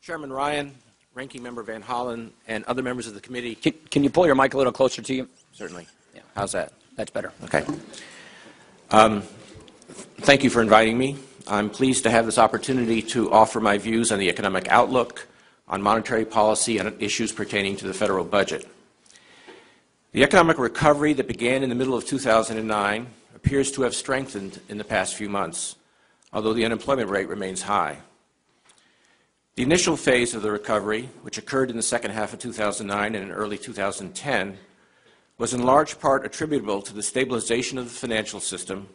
Chairman Ryan, Ranking Member Van Hollen, and other members of the committee. Can you pull your mic a little closer to you? Certainly. Yeah. How's that? That's better. Okay. Thank you for inviting me. I'm pleased to have this opportunity to offer my views on the economic outlook, on monetary policy, and issues pertaining to the federal budget. The economic recovery that began in the middle of 2009 appears to have strengthened in the past few months, although the unemployment rate remains high. The initial phase of the recovery, which occurred in the second half of 2009 and in early 2010, was in large part attributable to the stabilization of the financial system,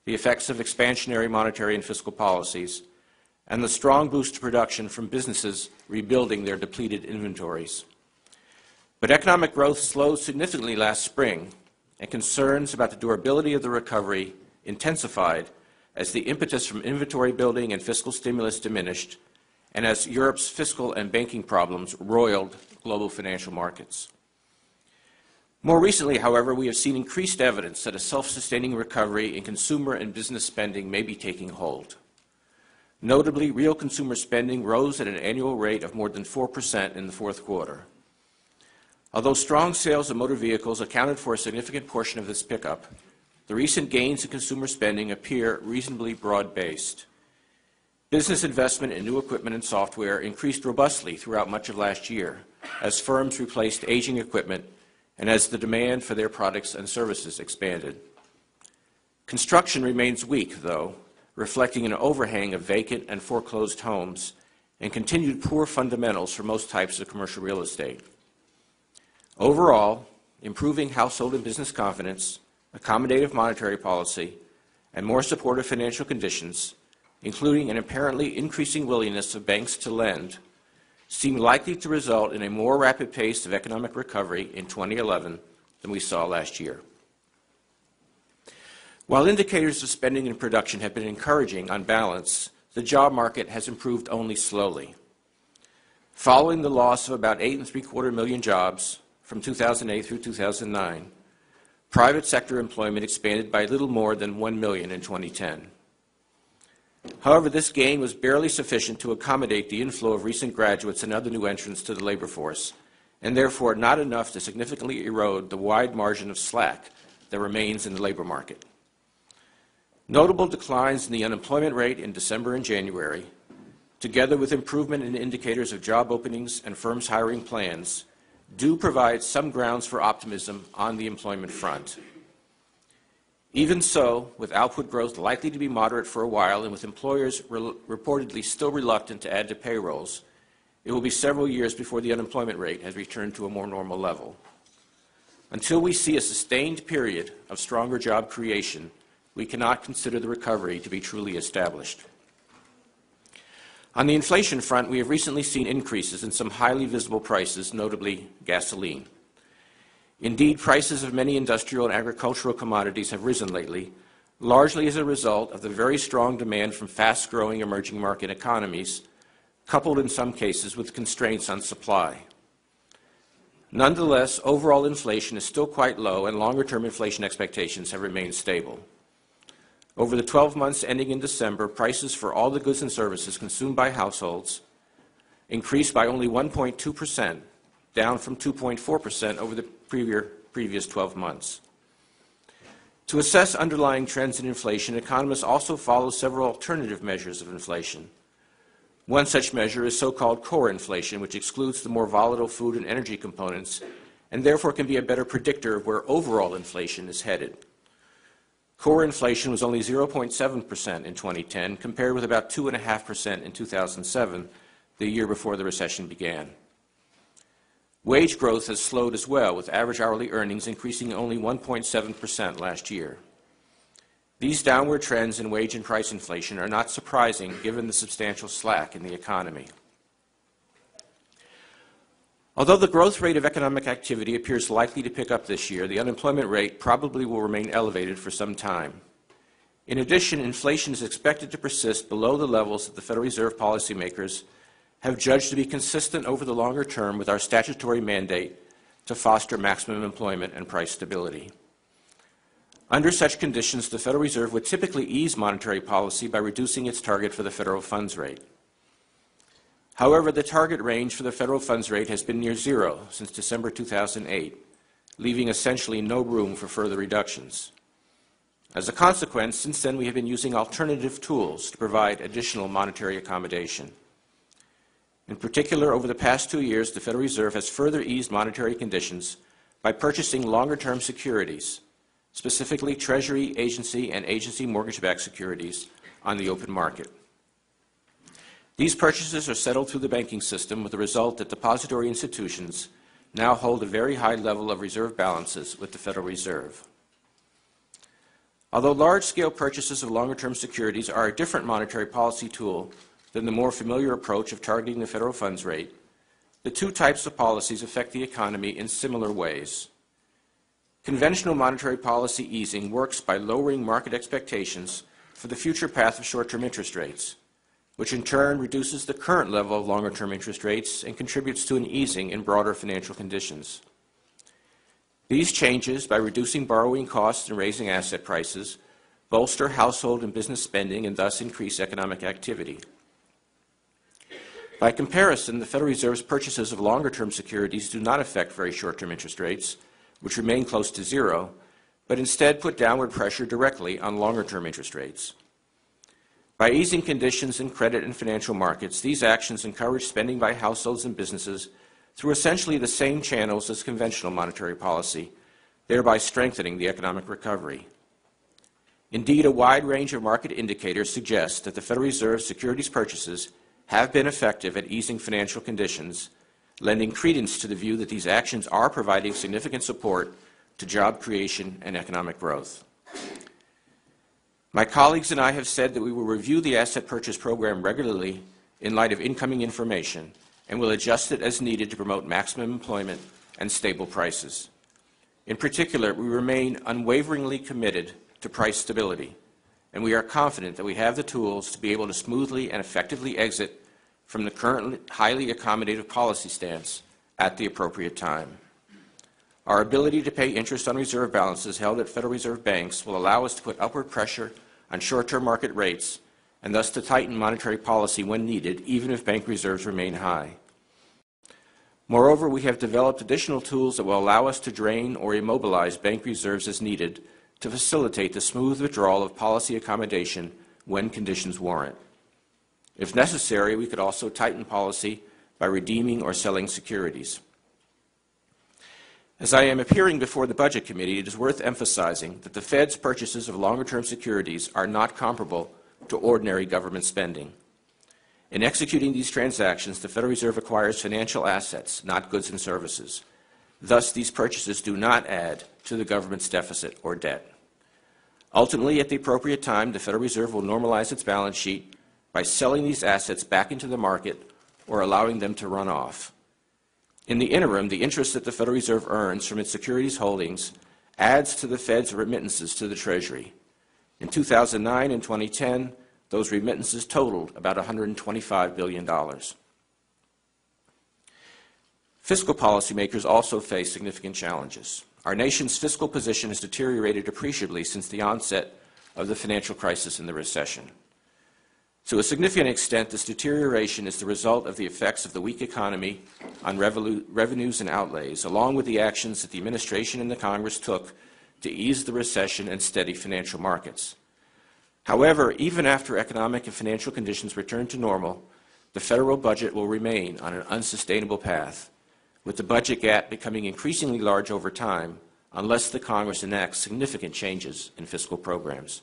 the effects of expansionary monetary and fiscal policies, and the strong boost to production from businesses rebuilding their depleted inventories. But economic growth slowed significantly last spring, and concerns about the durability of the recovery intensified as the impetus from inventory building and fiscal stimulus diminished, and as Europe's fiscal and banking problems roiled global financial markets. More recently, however, we have seen increased evidence that a self-sustaining recovery in consumer and business spending may be taking hold. Notably, real consumer spending rose at an annual rate of more than 4% in the fourth quarter. Although strong sales of motor vehicles accounted for a significant portion of this pickup, the recent gains in consumer spending appear reasonably broad-based. Business investment in new equipment and software increased robustly throughout much of last year as firms replaced aging equipment and as the demand for their products and services expanded. Construction remains weak, though, reflecting an overhang of vacant and foreclosed homes and continued poor fundamentals for most types of commercial real estate. Overall, improving household and business confidence, accommodative monetary policy, and more supportive financial conditions, including an apparently increasing willingness of banks to lend, seem likely to result in a more rapid pace of economic recovery in 2011 than we saw last year. While indicators of spending and production have been encouraging on balance, the job market has improved only slowly. Following the loss of about 8.75 million jobs from 2008 through 2009, private sector employment expanded by little more than 1 million in 2010. However, this gain was barely sufficient to accommodate the inflow of recent graduates and other new entrants to the labor force, and therefore not enough to significantly erode the wide margin of slack that remains in the labor market. Notable declines in the unemployment rate in December and January, together with improvement in indicators of job openings and firms' hiring plans, do provide some grounds for optimism on the employment front. Even so, with output growth likely to be moderate for a while and with employers reportedly still reluctant to add to payrolls, it will be several years before the unemployment rate has returned to a more normal level. Until we see a sustained period of stronger job creation, we cannot consider the recovery to be truly established. On the inflation front, we have recently seen increases in some highly visible prices, notably gasoline. Indeed, prices of many industrial and agricultural commodities have risen lately, largely as a result of the very strong demand from fast-growing emerging market economies, coupled in some cases with constraints on supply. Nonetheless, overall inflation is still quite low, and longer-term inflation expectations have remained stable. Over the 12 months ending in December, prices for all the goods and services consumed by households increased by only 1.2%, down from 2.4% over the previous 12 months. To assess underlying trends in inflation, economists also follow several alternative measures of inflation. One such measure is so-called core inflation, which excludes the more volatile food and energy components, and therefore can be a better predictor of where overall inflation is headed. Core inflation was only 0.7% in 2010, compared with about 2.5% in 2007, the year before the recession began. Wage growth has slowed as well, with average hourly earnings increasing only 1.7% last year. These downward trends in wage and price inflation are not surprising given the substantial slack in the economy. Although the growth rate of economic activity appears likely to pick up this year, the unemployment rate probably will remain elevated for some time. In addition, inflation is expected to persist below the levels that the Federal Reserve policymakers have judged to be consistent over the longer term with our statutory mandate to foster maximum employment and price stability. Under such conditions, the Federal Reserve would typically ease monetary policy by reducing its target for the federal funds rate. However, the target range for the federal funds rate has been near zero since December 2008, leaving essentially no room for further reductions. As a consequence, since then we have been using alternative tools to provide additional monetary accommodation. In particular, over the past 2 years, the Federal Reserve has further eased monetary conditions by purchasing longer-term securities, specifically Treasury, agency, and agency mortgage-backed securities on the open market. These purchases are settled through the banking system with the result that depository institutions now hold a very high level of reserve balances with the Federal Reserve. Although large-scale purchases of longer-term securities are a different monetary policy tool than the more familiar approach of targeting the federal funds rate, the two types of policies affect the economy in similar ways. Conventional monetary policy easing works by lowering market expectations for the future path of short-term interest rates, which in turn reduces the current level of longer-term interest rates and contributes to an easing in broader financial conditions. These changes, by reducing borrowing costs and raising asset prices, bolster household and business spending and thus increase economic activity. By comparison, the Federal Reserve's purchases of longer-term securities do not affect very short-term interest rates, which remain close to zero, but instead put downward pressure directly on longer-term interest rates. By easing conditions in credit and financial markets, these actions encourage spending by households and businesses through essentially the same channels as conventional monetary policy, thereby strengthening the economic recovery. Indeed, a wide range of market indicators suggest that the Federal Reserve's securities purchases have been effective at easing financial conditions, lending credence to the view that these actions are providing significant support to job creation and economic growth. My colleagues and I have said that we will review the asset purchase program regularly in light of incoming information and will adjust it as needed to promote maximum employment and stable prices. In particular, we remain unwaveringly committed to price stability, and we are confident that we have the tools to be able to smoothly and effectively exit from the current highly accommodative policy stance at the appropriate time. Our ability to pay interest on reserve balances held at Federal Reserve banks will allow us to put upward pressure on short-term market rates and thus to tighten monetary policy when needed, even if bank reserves remain high. Moreover, we have developed additional tools that will allow us to drain or immobilize bank reserves as needed to facilitate the smooth withdrawal of policy accommodation when conditions warrant. If necessary, we could also tighten policy by redeeming or selling securities. As I am appearing before the Budget Committee, it is worth emphasizing that the Fed's purchases of longer-term securities are not comparable to ordinary government spending. In executing these transactions, the Federal Reserve acquires financial assets, not goods and services. Thus, these purchases do not add to the government's deficit or debt. Ultimately, at the appropriate time, the Federal Reserve will normalize its balance sheet by selling these assets back into the market or allowing them to run off. In the interim, the interest that the Federal Reserve earns from its securities holdings adds to the Fed's remittances to the Treasury. In 2009 and 2010, those remittances totaled about $125 billion. Fiscal policymakers also face significant challenges. Our nation's fiscal position has deteriorated appreciably since the onset of the financial crisis and the recession. To a significant extent, this deterioration is the result of the effects of the weak economy on revenues and outlays, along with the actions that the administration and the Congress took to ease the recession and steady financial markets. However, even after economic and financial conditions return to normal, the federal budget will remain on an unsustainable path, with the budget gap becoming increasingly large over time unless the Congress enacts significant changes in fiscal programs.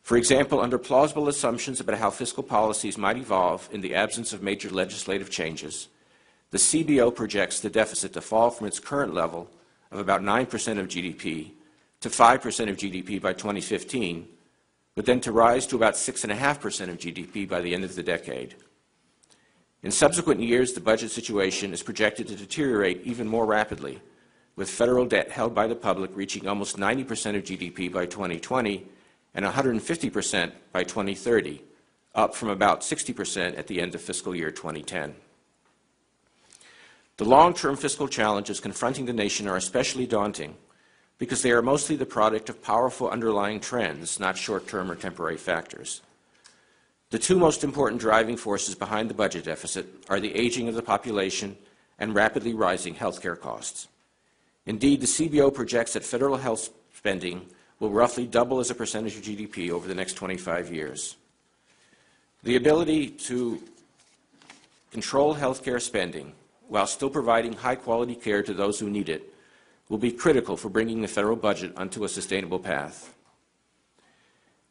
For example, under plausible assumptions about how fiscal policies might evolve in the absence of major legislative changes, the CBO projects the deficit to fall from its current level of about 9% of GDP to 5% of GDP by 2015, but then to rise to about 6.5% of GDP by the end of the decade. In subsequent years, the budget situation is projected to deteriorate even more rapidly, with federal debt held by the public reaching almost 90% of GDP by 2020 and 150% by 2030, up from about 60% at the end of fiscal year 2010. The long-term fiscal challenges confronting the nation are especially daunting because they are mostly the product of powerful underlying trends, not short-term or temporary factors. The two most important driving forces behind the budget deficit are the aging of the population and rapidly rising healthcare costs. Indeed, the CBO projects that federal health spending will roughly double as a percentage of GDP over the next 25 years. The ability to control healthcare spending while still providing high-quality care to those who need it will be critical for bringing the federal budget onto a sustainable path.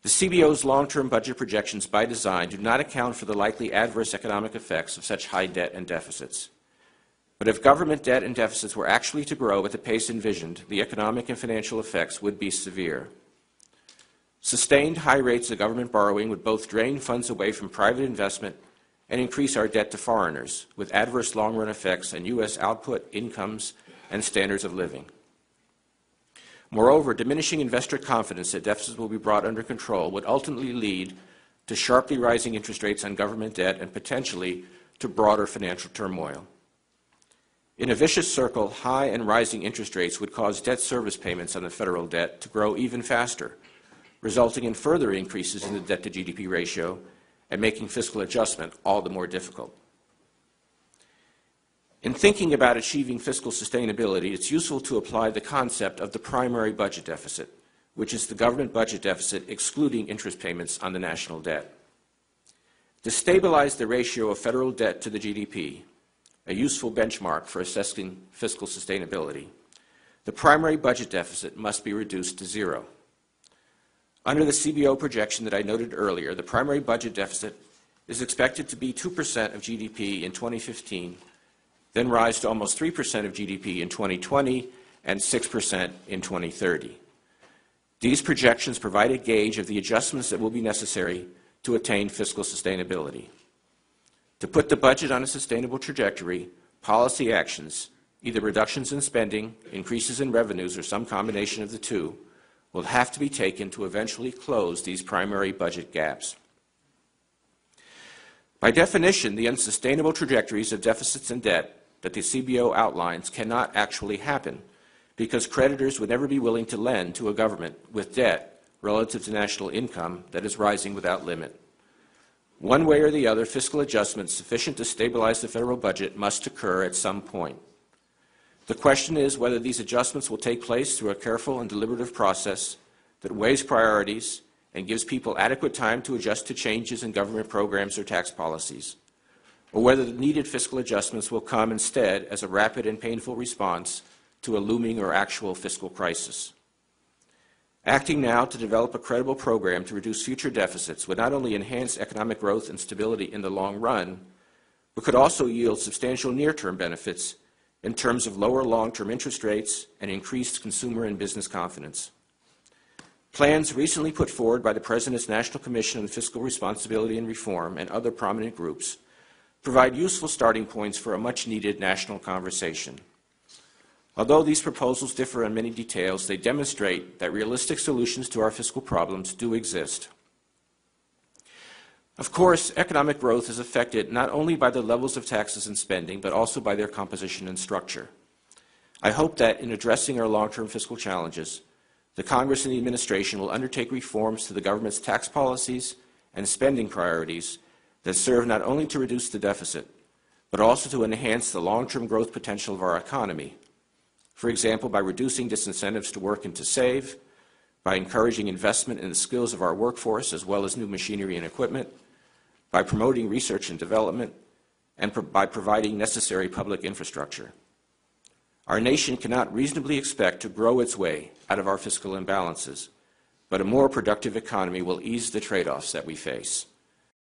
The CBO's long-term budget projections by design do not account for the likely adverse economic effects of such high debt and deficits. But if government debt and deficits were actually to grow at the pace envisioned, the economic and financial effects would be severe. Sustained high rates of government borrowing would both drain funds away from private investment and increase our debt to foreigners, with adverse long-run effects on U.S. output, incomes, and standards of living. Moreover, diminishing investor confidence that deficits will be brought under control would ultimately lead to sharply rising interest rates on government debt and potentially to broader financial turmoil. In a vicious circle, high and rising interest rates would cause debt service payments on the federal debt to grow even faster, resulting in further increases in the debt-to-GDP ratio and making fiscal adjustment all the more difficult. In thinking about achieving fiscal sustainability, it's useful to apply the concept of the primary budget deficit, which is the government budget deficit excluding interest payments on the national debt. To stabilize the ratio of federal debt to the GDP, a useful benchmark for assessing fiscal sustainability, the primary budget deficit must be reduced to zero. Under the CBO projection that I noted earlier, the primary budget deficit is expected to be 2% of GDP in 2015, then rise to almost 3% of GDP in 2020 and 6% in 2030. These projections provide a gauge of the adjustments that will be necessary to attain fiscal sustainability. To put the budget on a sustainable trajectory, policy actions, either reductions in spending, increases in revenues, or some combination of the two, will have to be taken to eventually close these primary budget gaps. By definition, the unsustainable trajectories of deficits and debt that the CBO outlines cannot actually happen because creditors would never be willing to lend to a government with debt relative to national income that is rising without limit. One way or the other, fiscal adjustments sufficient to stabilize the federal budget must occur at some point. The question is whether these adjustments will take place through a careful and deliberative process that weighs priorities and gives people adequate time to adjust to changes in government programs or tax policies, or whether the needed fiscal adjustments will come instead as a rapid and painful response to a looming or actual fiscal crisis. Acting now to develop a credible program to reduce future deficits would not only enhance economic growth and stability in the long run, but could also yield substantial near-term benefits in terms of lower long-term interest rates and increased consumer and business confidence. Plans recently put forward by the President's National Commission on Fiscal Responsibility and Reform and other prominent groups provide useful starting points for a much-needed national conversation. Although these proposals differ in many details, they demonstrate that realistic solutions to our fiscal problems do exist. Of course, economic growth is affected not only by the levels of taxes and spending, but also by their composition and structure. I hope that in addressing our long-term fiscal challenges, the Congress and the administration will undertake reforms to the government's tax policies and spending priorities that serve not only to reduce the deficit, but also to enhance the long-term growth potential of our economy. For example, by reducing disincentives to work and to save, by encouraging investment in the skills of our workforce as well as new machinery and equipment, by promoting research and development, and by providing necessary public infrastructure. Our nation cannot reasonably expect to grow its way out of our fiscal imbalances, but a more productive economy will ease the trade-offs that we face.